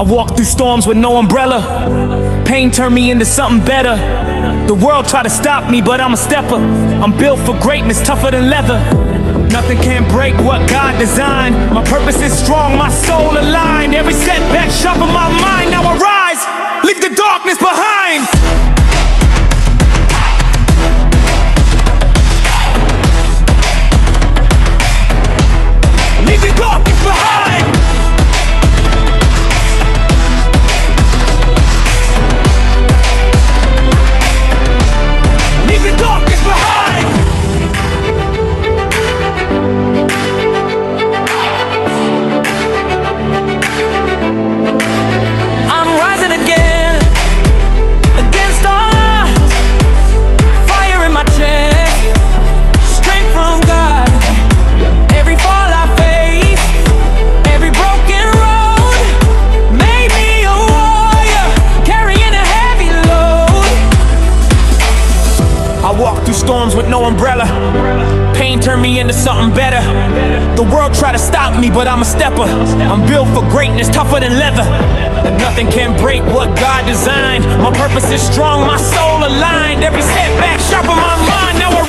walk through storms with no umbrella. Pain turned me into something better. The world tried to stop me, but I'm a stepper. I'm built for greatness, tougher than leather. Nothing can break what God designed. My purpose is strong, my soul aligned. Every setback sharpened my mind. Now I rise, leave the darkness behind. Leave the darkness behind. Leave the darkness behind. I'm rising again, against all odds. Fire in my chest, strength from God. Every fall I face, every broken road made me a warrior, carrying a heavy load. I walk through storms with no umbrella. Pain turned me into something better. The world tried to stop me, but I'm a stepper. I'm built for greatness, tougher than leather. And nothing can break what God designed. My purpose is strong, my soul aligned. Every setback sharpened my mind. Now I